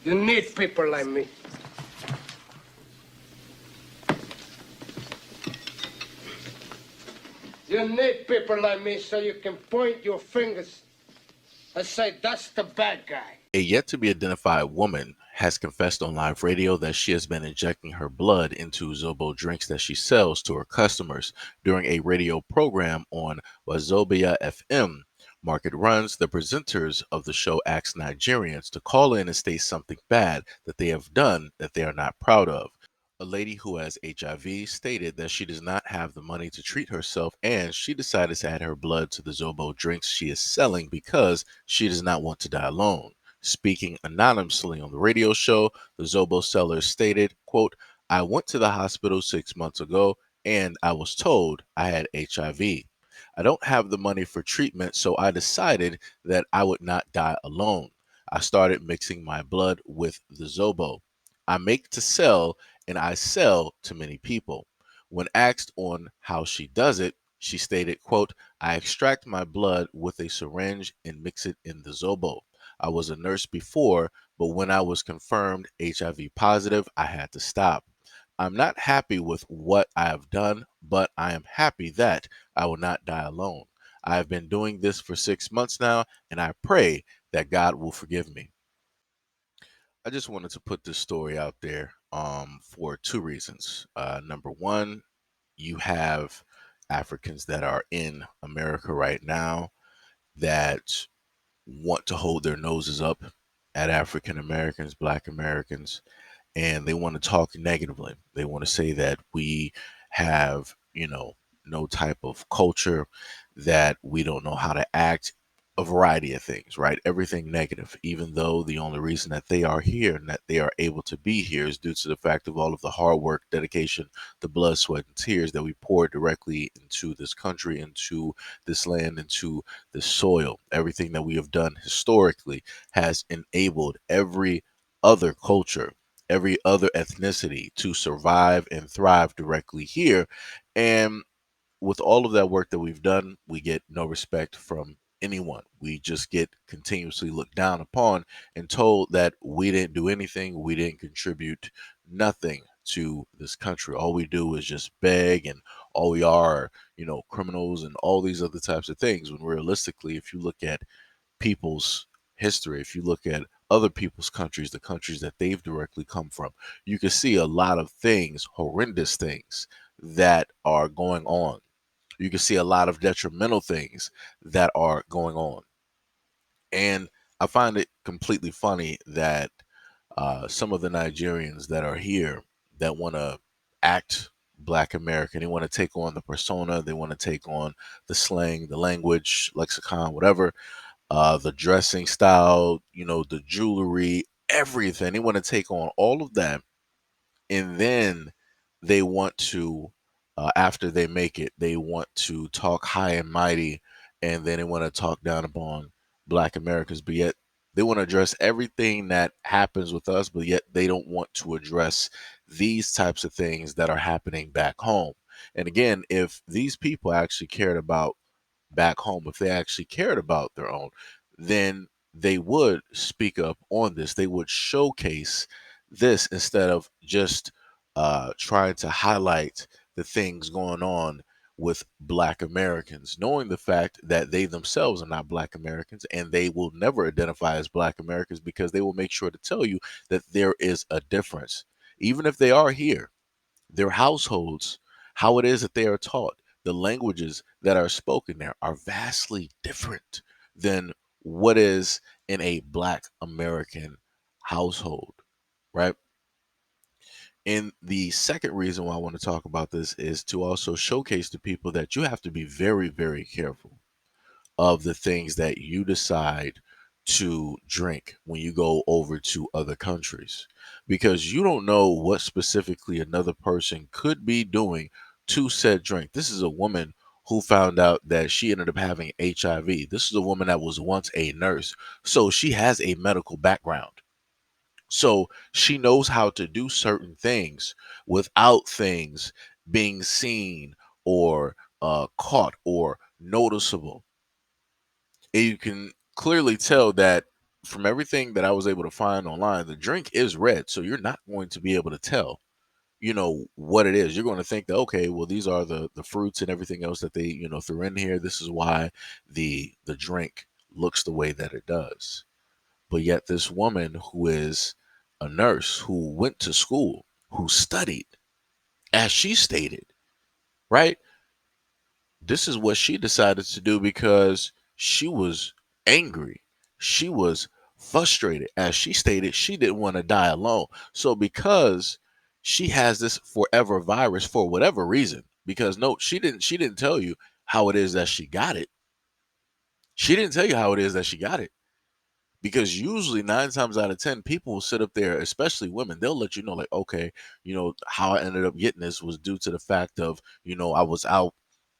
You need people like me. You need people like me so you can point your fingers and say, that's the bad guy. A yet to be identified woman has confessed on live radio that she has been injecting her blood into Zobo drinks that she sells to her customers during a radio program on Wazobia FM. Market runs, the presenters of the show ask Nigerians to call in and state something bad that they have done that they are not proud of. A lady who has HIV stated that she does not have the money to treat herself and she decided to add her blood to the Zobo drinks she is selling because she does not want to die alone. Speaking anonymously on the radio show, the Zobo seller stated, quote, I went to the hospital 6 months ago and I was told I had HIV. I don't have the money for treatment, so I decided that I would not die alone. I started mixing my blood with the Zobo. I make to sell and I sell to many people. When asked on how she does it, she stated, quote, I extract my blood with a syringe and mix it in the Zobo. I was a nurse before, but when I was confirmed HIV positive, I had to stop. I'm not happy with what I have done, but I am happy that I will not die alone. I have been doing this for 6 months now, and I pray that God will forgive me. I just wanted to put this story out there for two reasons. Number one, you have Africans that are in America right now that want to hold their noses up at African Americans, Black Americans, and they want to talk negatively. They want to say that we have, no type of culture, that we don't know how to act, a variety of things, right? Everything negative, even though the only reason that they are here and that they are able to be here is due to the fact of all of the hard work, dedication, the blood, sweat, and tears that we pour directly into this country, into this land, into this soil. Everything that we have done historically has enabled every other culture, every other ethnicity to survive and thrive directly here. And with all of that work that we've done, we get no respect from anyone. We just get continuously looked down upon and told that we didn't do anything, we didn't contribute nothing to this country. All we do is just beg, and all we are, criminals and all these other types of things. When realistically, if you look at people's history, if you look at other people's countries, the countries that they've directly come from, you can see a lot of things, horrendous things that are going on. You can see a lot of detrimental things that are going on. And I find it completely funny that some of the Nigerians that are here that want to act Black American, they want to take on the persona, they want to take on the slang, the language, lexicon, whatever, the dressing style, the jewelry, everything. They want to take on all of that, and then they want to, after they make it, they want to talk high and mighty, and then they want to talk down upon Black Americans, but yet they want to address everything that happens with us, but yet they don't want to address these types of things that are happening back home. And again, if these people actually cared about back home, if they actually cared about their own, then they would speak up on this. They would showcase this instead of just trying to highlight the things going on with Black Americans, knowing the fact that they themselves are not Black Americans and they will never identify as Black Americans because they will make sure to tell you that there is a difference. Even if they are here, their households, how it is that they are taught, the languages that are spoken there are vastly different than what is in a Black American household, right? And the second reason why I want to talk about this is to also showcase to people that you have to be very, very careful of the things that you decide to drink when you go over to other countries, because you don't know what specifically another person could be doing to said drink. This is a woman who found out that she ended up having HIV. This is a woman that was once a nurse, so she has a medical background. So she knows how to do certain things without things being seen or caught or noticeable. And you can clearly tell that from everything that I was able to find online, the drink is red, so you're not going to be able to tell, what it is. You're going to think that, okay, well, these are the fruits and everything else that they, threw in here. This is why the drink looks the way that it does. But yet this woman who is a nurse, who went to school, who studied, as she stated, right? This is what she decided to do because she was angry. She was frustrated. As she stated, she didn't want to die alone. So because she has this forever virus for whatever reason, because no, she didn't tell you how it is that she got it. She didn't tell you how it is that she got it. Because usually 9 times out of 10, people will sit up there, especially women, they'll let you know, like, okay, how I ended up getting this was due to the fact of, I was out,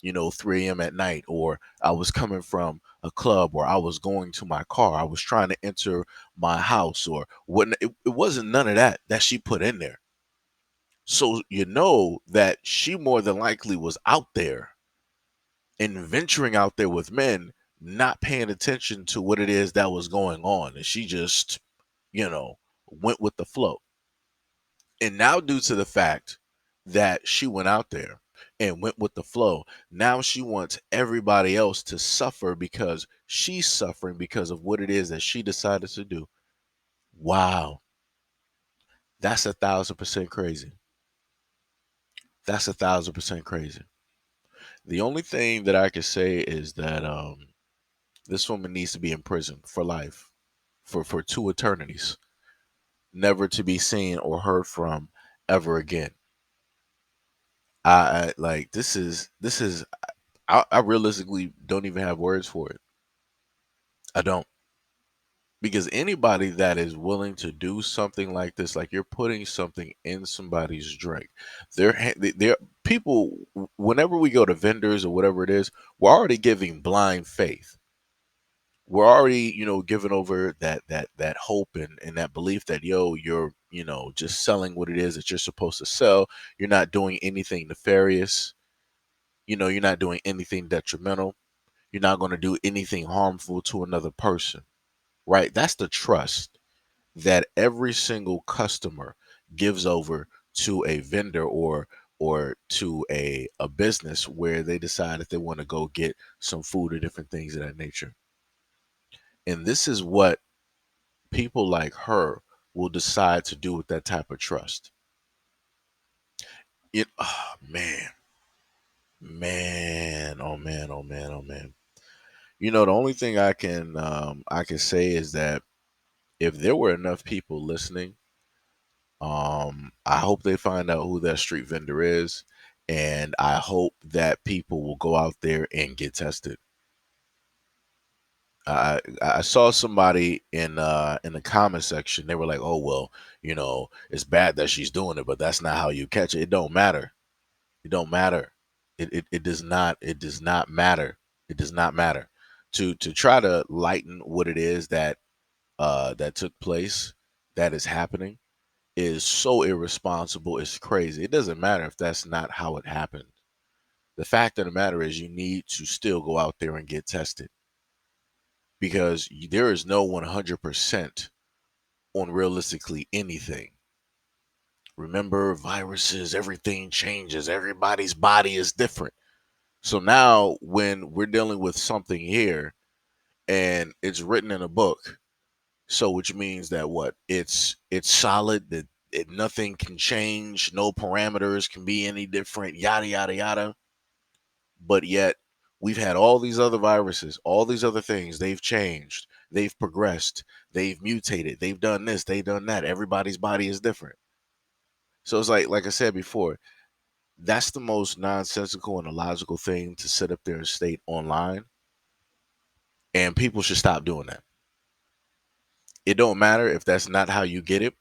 3 a.m. at night, or I was coming from a club, or I was going to my car, I was trying to enter my house, or what. It wasn't none of that she put in there. So you know that she more than likely was out there and venturing out there with men, not paying attention to what it is that was going on. And she just, went with the flow. And now, due to the fact that she went out there and went with the flow, now she wants everybody else to suffer because she's suffering because of what it is that she decided to do. Wow. That's 1,000% crazy. That's 1,000% crazy. The only thing that I could say is that this woman needs to be in prison for life, for 2 eternities, never to be seen or heard from ever again. I like this is I realistically don't even have words for it. I don't, because anybody that is willing to do something like this, like you're putting something in somebody's drink, they're people. Whenever we go to vendors or whatever it is, we're already giving blind faith. We're already, giving over that hope and that belief that, you're, just selling what it is that you're supposed to sell. You're not doing anything nefarious. You're not doing anything detrimental. You're not going to do anything harmful to another person, right? That's the trust that every single customer gives over to a vendor, or to a business where they decide that they want to go get some food or different things of that nature. And this is what people like her will decide to do with that type of trust. Oh man, man, oh man, oh man, oh man. The only thing I can say is that if there were enough people listening, I hope they find out who that street vendor is, and I hope that people will go out there and get tested. I saw somebody in the comment section. They were like, "Oh well, it's bad that she's doing it, but that's not how you catch it. It don't matter. It don't matter. It does not. It does not matter. It does not matter." To try to lighten what it is that took place, that is happening, is so irresponsible. It's crazy. It doesn't matter if that's not how it happened. The fact of the matter is, you need to still go out there and get tested, because there is no 100% on realistically anything. Remember, viruses, everything changes. Everybody's body is different. So now, when we're dealing with something here and it's written in a book, so which means that what? It's solid, that nothing can change, no parameters can be any different, yada yada yada. But yet we've had all these other viruses, all these other things, they've changed, they've progressed, they've mutated, they've done this, they've done that. Everybody's body is different. So it's like I said before, that's the most nonsensical and illogical thing to sit up there and state online, and people should stop doing that. It don't matter if that's not how you get it.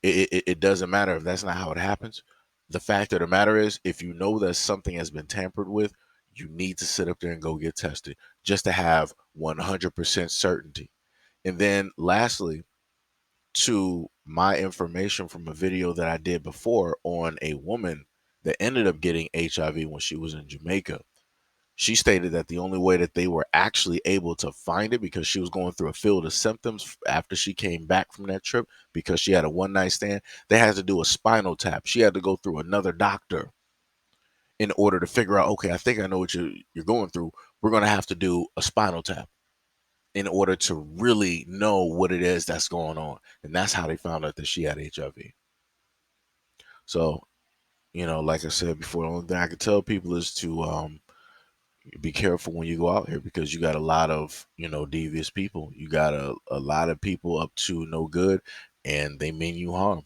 It doesn't matter if that's not how it happens. The fact of the matter is, if you know that something has been tampered with, you need to sit up there and go get tested, just to have 100% certainty. And then lastly, to my information from a video that I did before on a woman that ended up getting HIV when she was in Jamaica. She stated that the only way that they were actually able to find it, because she was going through a field of symptoms after she came back from that trip, because she had a one night stand, they had to do a spinal tap. She had to go through another doctor in order to figure out, okay, I think I know what you're going through. We're going to have to do a spinal tap in order to really know what it is that's going on. And that's how they found out that she had HIV. So, like I said before, the only thing I could tell people is to be careful when you go out here, because you got a lot of, devious people. You got a lot of people up to no good, and they mean you harm.